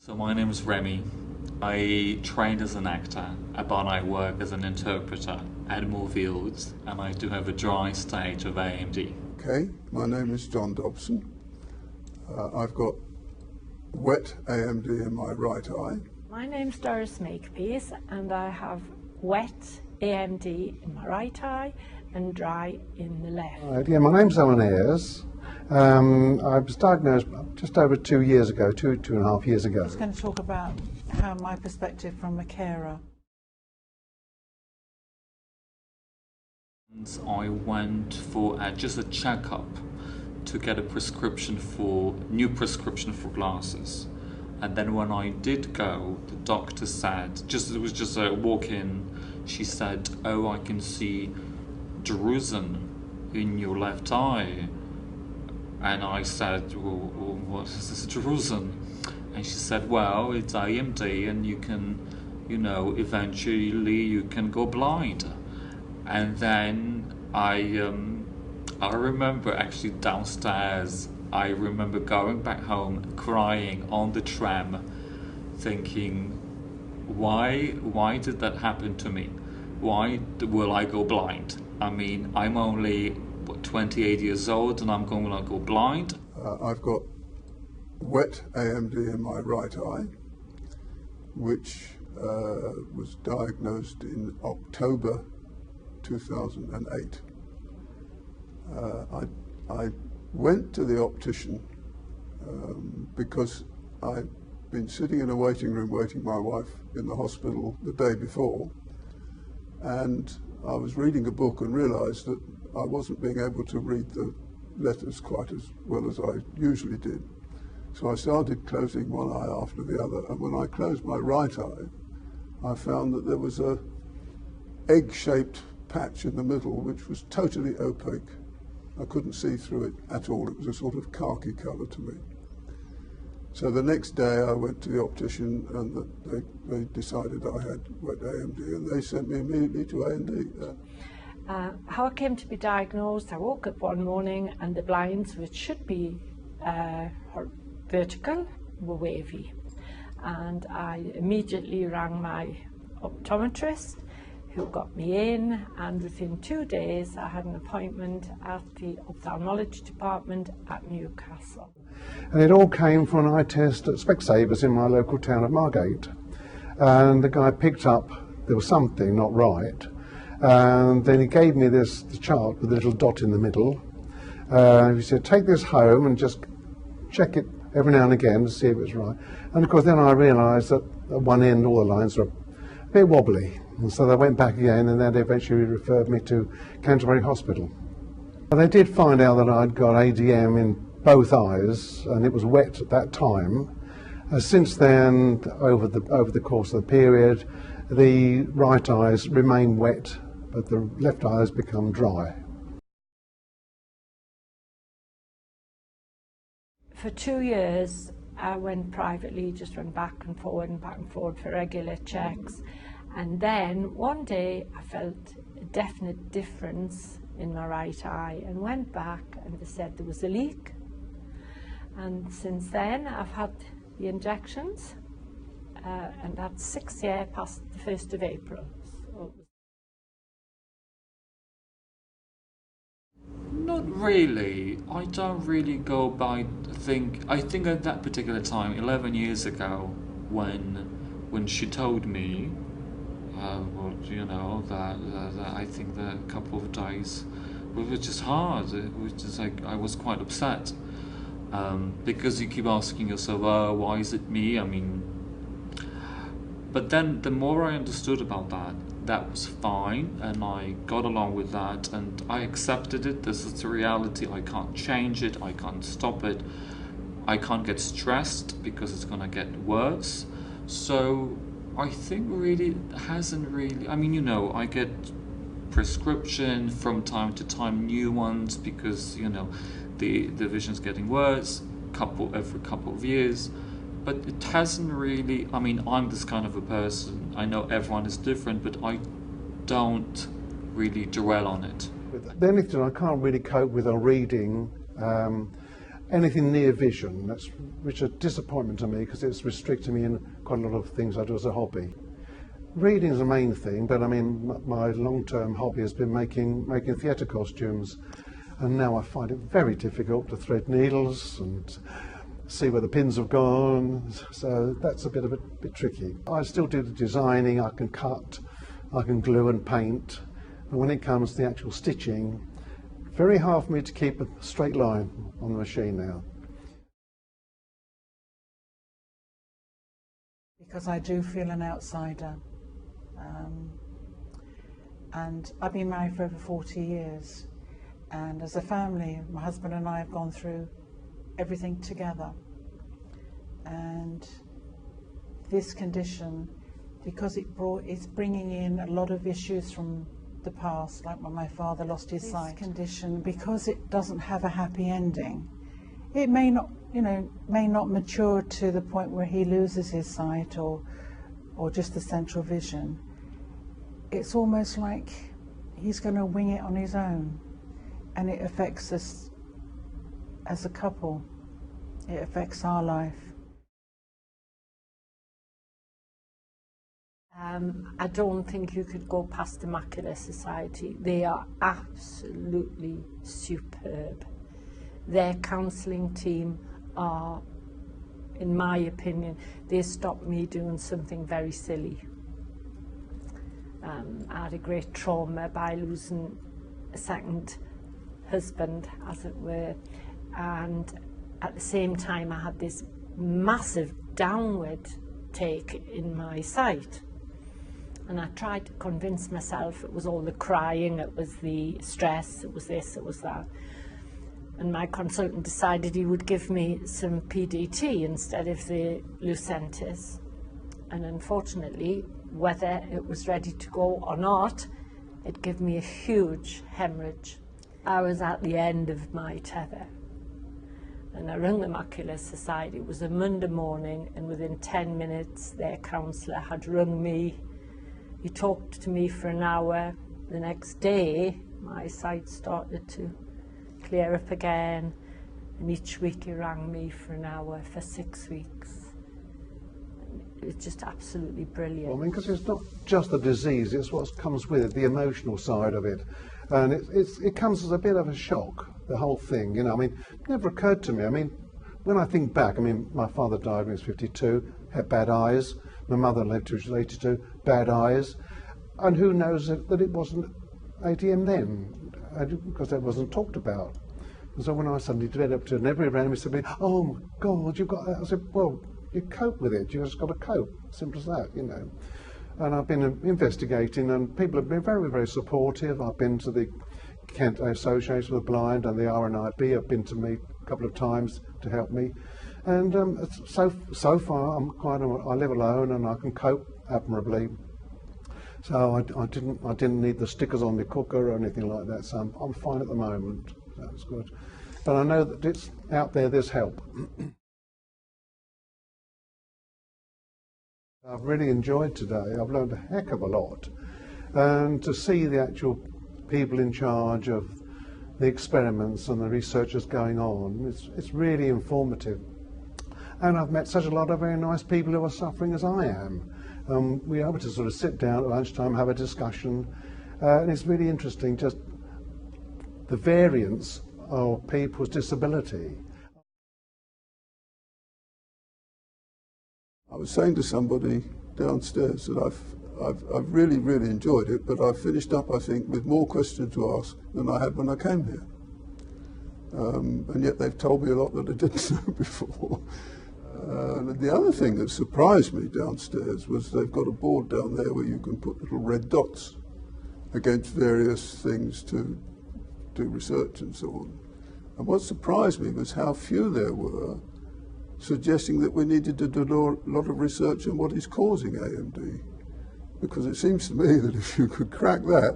So my name is Remy. I trained as an actor, but I work as an interpreter at Moorfields, and I do have a dry stage of AMD. Okay, my name is John Dobson. I've got wet AMD in my right eye. My name's Doris Makepeace and I have wet AMD in my right eye and dry in the left. Right, yeah, my name's Owen Ayres. I was diagnosed just over 2 years ago, two and a half years ago. I was going to talk about how my perspective from a carer. I went for just a checkup to get a new prescription for glasses. And then when I did go, the doctor said, it was just a walk-in, she said, "Oh, I can see drusen in your left eye." And I said, well, what is this drusen? And she said, well, it's AMD and you can, eventually you can go blind. And then I remember actually downstairs, I remember going back home, crying on the tram, thinking, why did that happen to me? Why will I go blind? I mean, I'm only 28 years old and I'm going to go blind. I've got wet AMD in my right eye, which was diagnosed in October 2008. I went to the optician because I'd been sitting in a waiting room waiting my wife in the hospital the day before, and I was reading a book and realised that I wasn't being able to read the letters quite as well as I usually did. So I started closing one eye after the other, and when I closed my right eye, I found that there was a egg-shaped patch in the middle which was totally opaque. I couldn't see through it at all. It was a sort of khaki colour to me. So the next day I went to the optician and they decided I had wet AMD, and they sent me immediately to AMD. How I came to be diagnosed, I woke up one morning and the blinds, which should be vertical, were wavy. And I immediately rang my optometrist, who got me in, and within 2 days I had an appointment at the ophthalmology department at Newcastle. And it all came from an eye test at Specsavers in my local town of Margate. And the guy picked up there was something not right. And then he gave me the chart with a little dot in the middle. He said, take this home and just check it every now and again to see if it's right. And of course then I realised that at one end all the lines were a bit wobbly. And so they went back again, and then they eventually referred me to Canterbury Hospital. They did find out that I'd got ADM in both eyes, and it was wet at that time. Since then, over the course of the period, the right eyes remain wet, but the left eye has become dry. For 2 years, I went privately, just went back and forward for regular checks. And then one day I felt a definite difference in my right eye and went back, and they said there was a leak. And since then I've had the injections, and that's 6 years past the 1st of April. So Not really. I don't really go by I think at that particular time, 11 years ago, when she told me, that I think that a couple of days was just hard. It was just like I was quite upset because you keep asking yourself, "Oh, why is it me?" I mean, but then the more I understood about that was fine, and I got along with that, and I accepted it. This is the reality. I can't change it. I can't stop it. I can't get stressed because it's gonna get worse. So I think really it hasn't really. I mean, I get prescription from time to time, new ones, because the vision's getting worse every couple of years. But it hasn't really. I mean, I'm this kind of a person. I know everyone is different, but I don't really dwell on it. The only thing I can't really cope with are reading anything near vision, which is a disappointment to me because it's restricting me in quite a lot of things I do as a hobby. Reading is the main thing, but I mean, my long-term hobby has been making theatre costumes, and now I find it very difficult to thread needles and see where the pins have gone, so that's a bit tricky. I still do the designing, I can cut, I can glue and paint, but when it comes to the actual stitching, very hard for me to keep a straight line on the machine now. Because I do feel an outsider. And I've been married for over 40 years, and as a family, my husband and I have gone through everything together. And this condition, because it's bringing in a lot of issues from the past, like when my father lost his sight. This condition, because it doesn't have a happy ending, it may not, may not mature to the point where he loses his sight or just the central vision. It's almost like he's going to wing it on his own, and it affects us as a couple. It affects our life. I don't think you could go past the Macular Society. They are absolutely superb. Their counselling team are, in my opinion, they stopped me doing something very silly. I had a great trauma by losing a second husband, as it were, and at the same time I had this massive downward take in my sight. And I tried to convince myself it was all the crying, it was the stress, it was this, it was that. And my consultant decided he would give me some PDT instead of the Lucentis. And unfortunately, whether it was ready to go or not, it gave me a huge hemorrhage. I was at the end of my tether. And I rang the Macular Society. It was a Monday morning, and within 10 minutes, their counsellor had rung me. He talked to me for an hour. The next day, my sight started to clear up again, and each week he rang me for an hour for 6 weeks. It's just absolutely brilliant. Well, I mean, because it's not just the disease, it's what comes with it, the emotional side of it. And it comes as a bit of a shock, the whole thing, I mean, it never occurred to me. I mean, when I think back, I mean, my father died when he was 52, had bad eyes. My mother lived till she was 82, bad eyes. And who knows that it wasn't ADM then, because that wasn't talked about. And so when I suddenly developed it, and everybody around me said to me, "Oh my God, you've got that." I said, "Well, you cope with it, you just got to cope, simple as that, And I've been investigating, and people have been very, very supportive. I've been to the Kent Association of the Blind and the RNIB. I've been to meet a couple of times to help me. And so far, I live alone and I can cope admirably. So I didn't need the stickers on the cooker or anything like that, so I'm fine at the moment. That's good. But I know that it's out there, there's help. I've really enjoyed today. I've learned a heck of a lot. And to see the actual people in charge of the experiments and the researchers going on, it's really informative. And I've met such a lot of very nice people who are suffering as I am. We were able to sort of sit down at lunchtime, have a discussion, and it's really interesting, just the variance of people's disability. I was saying to somebody downstairs that I've really, really enjoyed it, but I've finished up, I think, with more questions to ask than I had when I came here. And yet they've told me a lot that I didn't know before. And the other thing that surprised me downstairs was they've got a board down there where you can put little red dots against various things to do research and so on. And what surprised me was how few there were suggesting that we needed to do a lot of research on what is causing AMD. Because it seems to me that if you could crack that,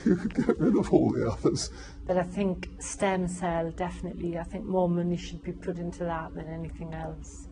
you could get rid of all the others. But I think stem cell, definitely, I think more money should be put into that than anything else.